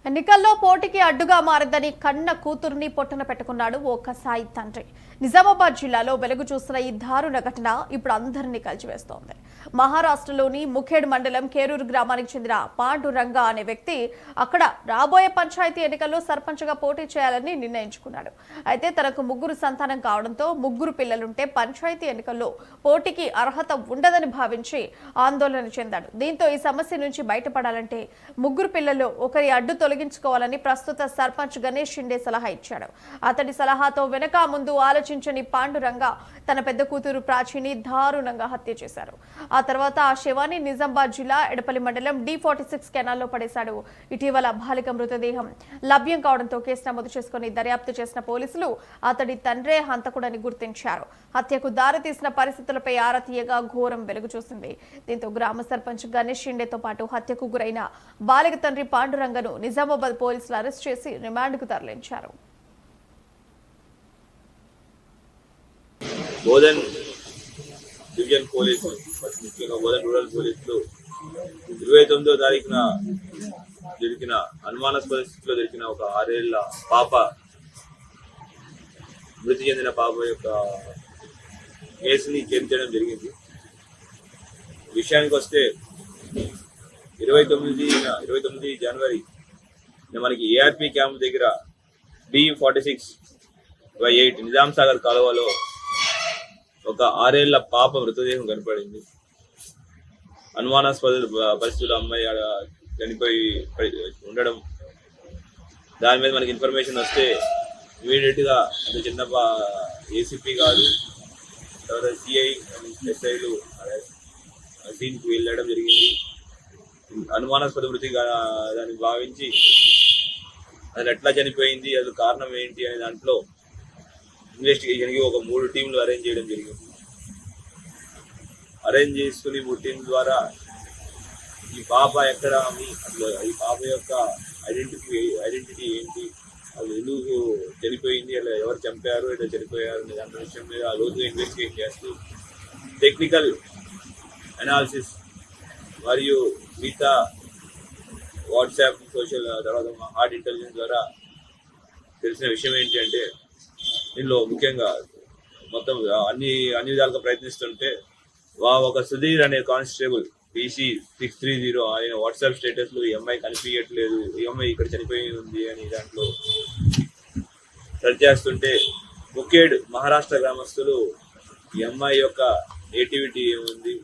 ఎన్నికల్లో పోటీకి అడ్డుగా మారదని కన్న కూతురుని పొట్టన పెట్టుకున్నాడు ఓ కసాయి తండ్రి. నిజామాబాద్ జిల్లాలో వెలుగు చూసిన ఈ దారుణ ఘటన ఇప్పుడు అందరినీ కలిచివేస్తోంది. మహారాష్ట్రలోని ముఖేడ్ మండలం కేరూరు గ్రామానికి చెందిన పాండురంగ అనే వ్యక్తి అక్కడ రాబోయే పంచాయతీ ఎన్నికల్లో సర్పంచ్గా పోటీ చేయాలని నిర్ణయించుకున్నాడు. అయితే తనకు ముగ్గురు సంతానం కావడంతో ముగ్గురు పిల్లలుంటే పంచాయతీ ఎన్నికల్లో పోటీకి అర్హత ఉండదని భావించి ఆందోళన చెందాడు. దీంతో ఈ సమస్య నుంచి బయటపడాలంటే ముగ్గురు పిల్లలు ఒకరి అడ్డు తొలగించుకోవాలని ప్రస్తుత సర్పంచ్ గణేష్ షిండే సలహా ఇచ్చాడు. అతడి సలహాతో వెనక ముందు ఆలోచించని పాండురంగ తన పెద్ద కూతురు ప్రాచీని దారుణంగా హత్య చేశారు. ఆ తర్వాత ఆ శవాన్ని నిజామాబాద్ జిల్లా ఎడపల్లి మండలం D46 కెనాల్లో పడేశాడు. ఇటీవల బాలిక మృతదేహం లభ్యం కావడంతో కేసు నమోదు చేసుకుని దర్యాప్తు చేసిన పోలీసులు అతడి తండ్రే హంతకుడని గుర్తించారు. హత్యకు దారితీసిన పరిస్థితులపై ఆరా తీయగా ఘోరం వెలుగు చూసింది. దీంతో గ్రామ సర్పంచ్ గణేష్ షిండేతో పాటు హత్యకు గురైన బాలిక తండ్రి పాండురంగను నిజామాబాద్ పోలీసులు అరెస్ట్ చేసి రిమాండ్కు తరలించారు. బోధన్ డివిజన్ పోలీసులు, ముఖ్యంగా బోధన్ రూరల్ పోలీసులు 29వ తారీఖున దొరికిన అనుమానాస్పద స్థితిలో దొరికిన ఒక 6 ఏళ్ల పాప, మృతి చెందిన పాప యొక్క కేసుని చేర్చడం జరిగింది. విషయానికి వస్తే 29 జనవరి మనకి ఏఆర్పి క్యాంప్ దగ్గర D46/8 నిజాం సాగర్ కాలువలో ఒక 6 ఏళ్ల పాప మృతదేహం కనపడింది. అనుమానాస్పద పరిస్థితుల్లో అమ్మాయి చనిపోయి ఉండడం, దాని మీద మనకి ఇన్ఫర్మేషన్ వస్తే ఇమీడియట్ గా అంటే చిన్న ఏసీపీ గారు, తర్వాత సిఐ ఎస్ఐలు సీన్కి వెళ్ళడం జరిగింది. అనుమానాస్పద మృతిగా దాన్ని భావించి అది ఎట్లా చనిపోయింది, అది కారణం ఏంటి అనే దాంట్లో ఇన్వెస్టిగేషన్కి ఒక 3 టీంలు అరేంజ్ చేయడం జరిగింది. అరేంజ్ చేసుకుని 3 టీంల ద్వారా ఈ పాప ఎక్కడ అని, అసలు ఈ పాప యొక్క ఐడెంటిటీ ఏంటి, అది ఎందుకు చనిపోయింది, అలా ఎవరు చంపారు, ఇలా చనిపోయారు అనే దాని విషయం మీద లోతుగా ఇన్వెస్టిగేట్ చేస్తూ టెక్నికల్ అనాలిసిస్ మరియు మిగతా వాట్సాప్, సోషల్, తర్వాత హార్ట్ ఇంటెలిజెన్స్ ద్వారా తెలిసిన విషయం ఏంటి అంటే, దీనిలో ముఖ్యంగా మొత్తం అన్ని విధాలుగా ప్రయత్నిస్తుంటే ఒక సుధీర్ అనే కానిస్టేబుల్ PC630 ఆయన వాట్సాప్ స్టేటస్ లో ఈ అమ్మాయి కనిపించట్లేదు, ఈ అమ్మాయి ఇక్కడ చనిపోయి ఉంది అని దాంట్లో సెర్చ్ చేస్తుంటే ముఖేడ్ మహారాష్ట్ర గ్రామస్తులు ఈ అమ్మాయి యొక్క నేటివిటీ ఏముంది,